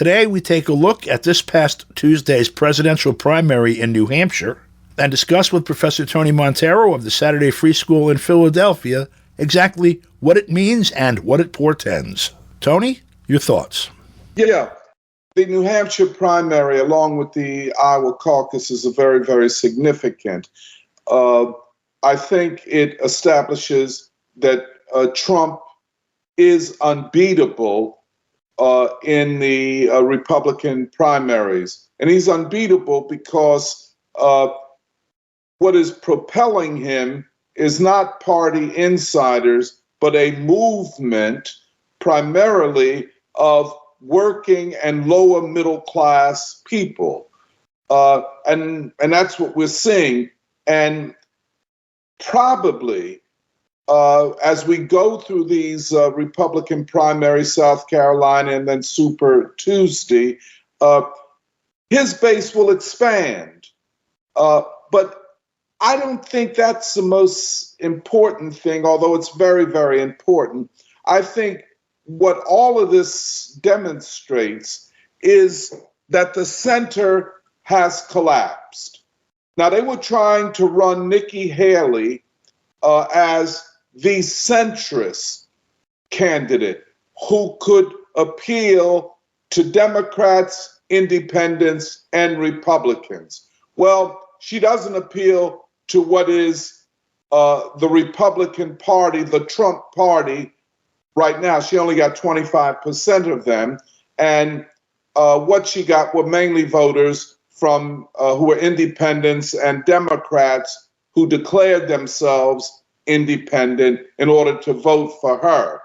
Today, we take a look at this past Tuesday's presidential primary in New Hampshire and discuss with Professor Tony Monteiro of the Saturday Free School in Philadelphia exactly what it means and what it portends. Tony, your thoughts? Yeah, the New Hampshire primary, along with the Iowa caucus, is very, very significant. I think it establishes that Trump is unbeatable in the Republican primaries. And he's unbeatable because what is propelling him is not party insiders, but a movement primarily of working and lower middle class people. And that's what we're seeing. And probably as we go through these Republican primaries, South Carolina, and then Super Tuesday, his base will expand. But I don't think that's the most important thing, although it's very, very important. I think what all of this demonstrates is that the center has collapsed. Now, they were trying to run Nikki Haley as the centrist candidate who could appeal to Democrats, independents, and Republicans. Well, she doesn't appeal to what is the Republican Party, the Trump Party, right now. She only got 25% of them. And what she got were mainly voters from who were independents and Democrats who declared themselves independent in order to vote for her.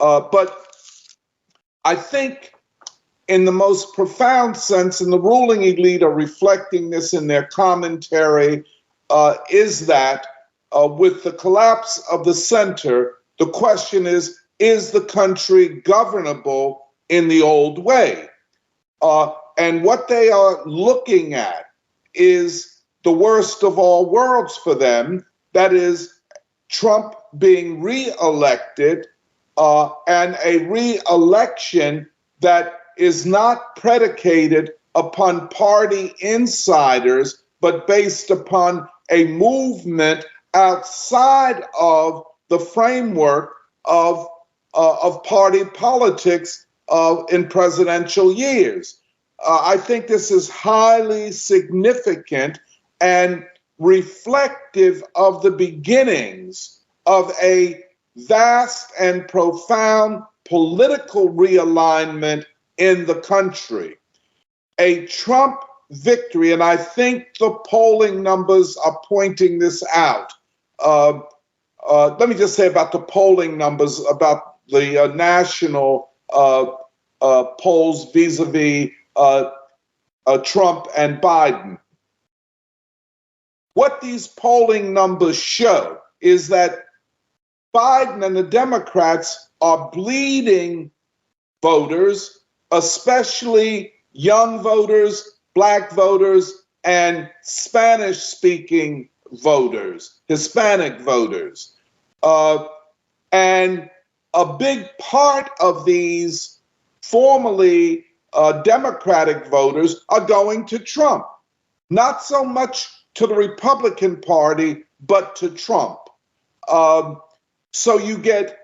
But I think in the most profound sense, and the ruling elite are reflecting this in their commentary, is that with the collapse of the center, the question is the country governable in the old way? And what they are looking at is the worst of all worlds for them, that is, Trump being re-elected and a re-election that is not predicated upon party insiders, but based upon a movement outside of the framework of party politics in presidential years. I think this is highly significant and reflective of the beginnings of a vast and profound political realignment in the country. A Trump victory, and I think the polling numbers are pointing this out. Let me just say about the polling numbers, about the national polls vis-a-vis Trump and Biden. What these polling numbers show is that Biden and the Democrats are bleeding voters, especially young voters, Black voters, and Spanish-speaking voters, Hispanic voters. And a big part of these formerly Democratic voters are going to Trump. Not so much to the Republican Party, but to Trump. So you get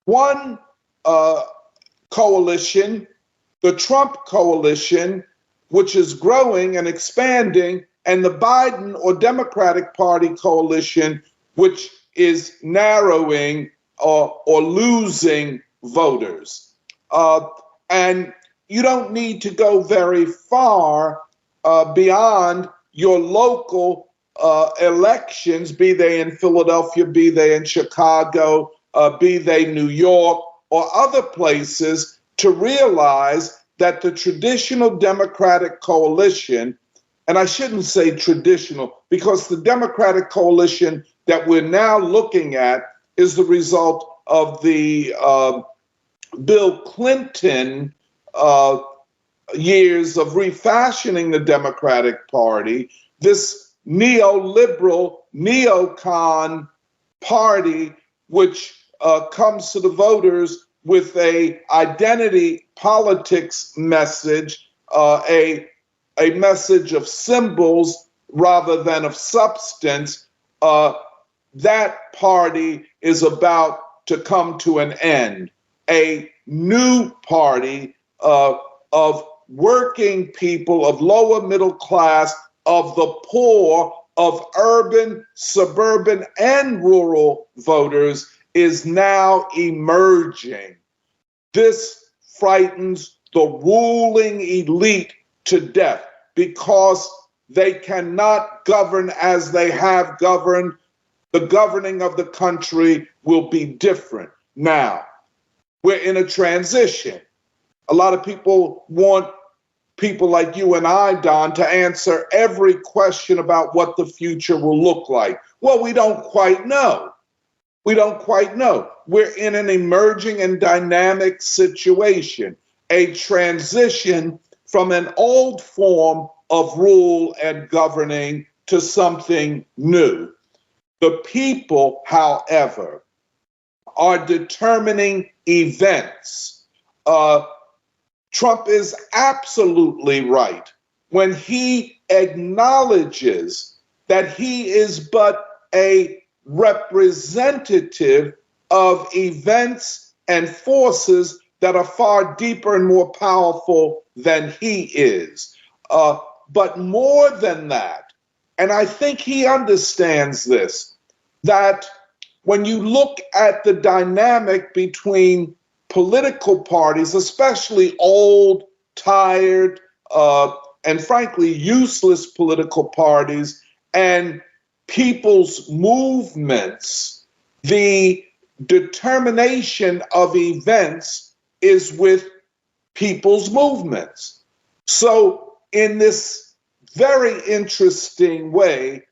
one coalition, the Trump coalition, which is growing and expanding, and the Biden or Democratic Party coalition, which is narrowing or losing voters. And you don't need to go very far beyond your local elections, be they in Philadelphia, be they in Chicago, be they New York or other places, to realize that the traditional Democratic coalition, and I shouldn't say traditional, because the Democratic coalition that we're now looking at is the result of the Bill Clinton years of refashioning the Democratic Party, this neoliberal, neocon party, which comes to the voters with a identity politics message, a message of symbols rather than of substance, that party is about to come to an end. A new party of working people, of lower middle class, of the poor, of urban, suburban, and rural voters is now emerging. This frightens the ruling elite to death because they cannot govern as they have governed. The governing of the country will be different. Now, we're in a transition. A lot of people want people like you and I, Don, to answer every question about what the future will look like. Well, we don't quite know. We don't quite know. We're in an emerging and dynamic situation, a transition from an old form of rule and governing to something new. The people, however, are determining events. Trump is absolutely right when he acknowledges that he is but a representative of events and forces that are far deeper and more powerful than he is. But more than that, and I think he understands this, that when you look at the dynamic between political parties, especially old, tired, and frankly useless political parties, and people's movements, the determination of events is with people's movements. So in this very interesting way,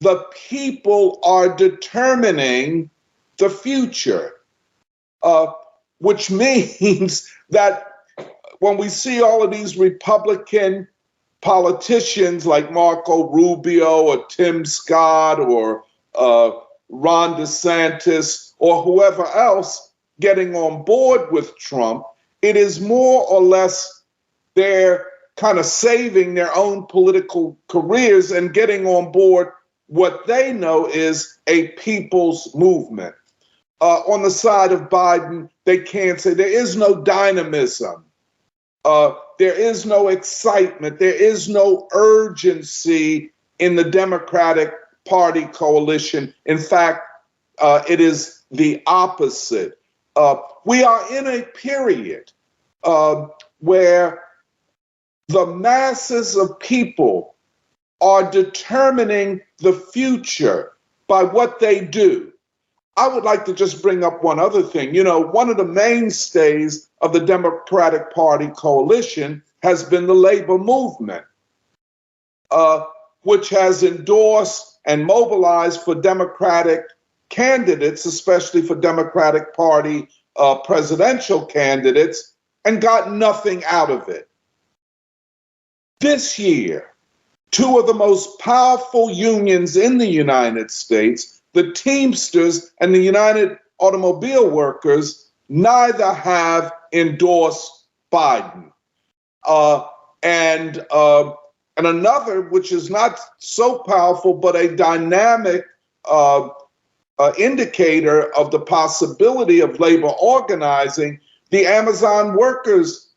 the people are determining the future, which means that when we see all of these Republican politicians like Marco Rubio or Tim Scott or Ron DeSantis or whoever else getting on board with Trump, it is more or less they're kind of saving their own political careers and getting on board what they know is a people's movement. On the side of Biden, they can't say there is no dynamism. There is no excitement. There is no urgency in the Democratic Party coalition. In fact, it is the opposite. We are in a period where the masses of people are determining the future by what they do. I would like to just bring up one other thing. You know, one of the mainstays of the Democratic Party coalition has been the labor movement, which has endorsed and mobilized for Democratic candidates, especially for Democratic Party presidential candidates, and got nothing out of it. This year, two of the most powerful unions in the United States, the Teamsters and the United Automobile Workers, neither have endorsed Biden. And another, which is not so powerful, but a dynamic indicator of the possibility of labor organizing, the Amazon Workers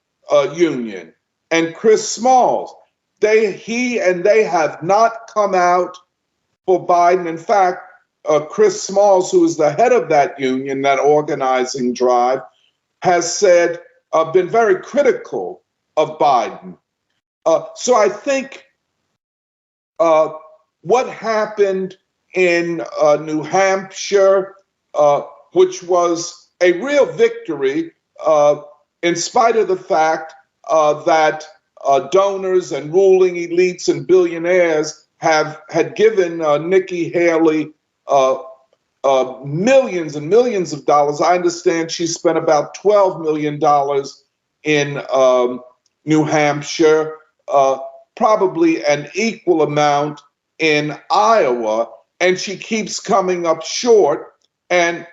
Union and Chris Smalls. He and they have not come out for Biden. In fact, Chris Smalls, who is the head of that union, that organizing drive, has said, been very critical of Biden. So I think what happened in New Hampshire, which was a real victory, in spite of the fact that donors and ruling elites and billionaires had given Nikki Haley millions and millions of dollars. I understand she spent about $12 million in New Hampshire, probably an equal amount in Iowa, and she keeps coming up short. And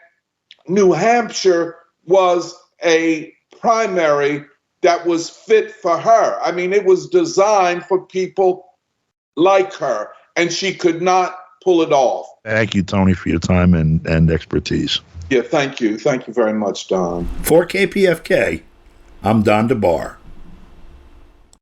New Hampshire was a primary that was fit for her. I mean, it was designed for people like her, and she could not pull it off. Thank you, Tony, for your time and expertise. Yeah, thank you. Thank you very much, Don. For KPFK, I'm Don DeBar.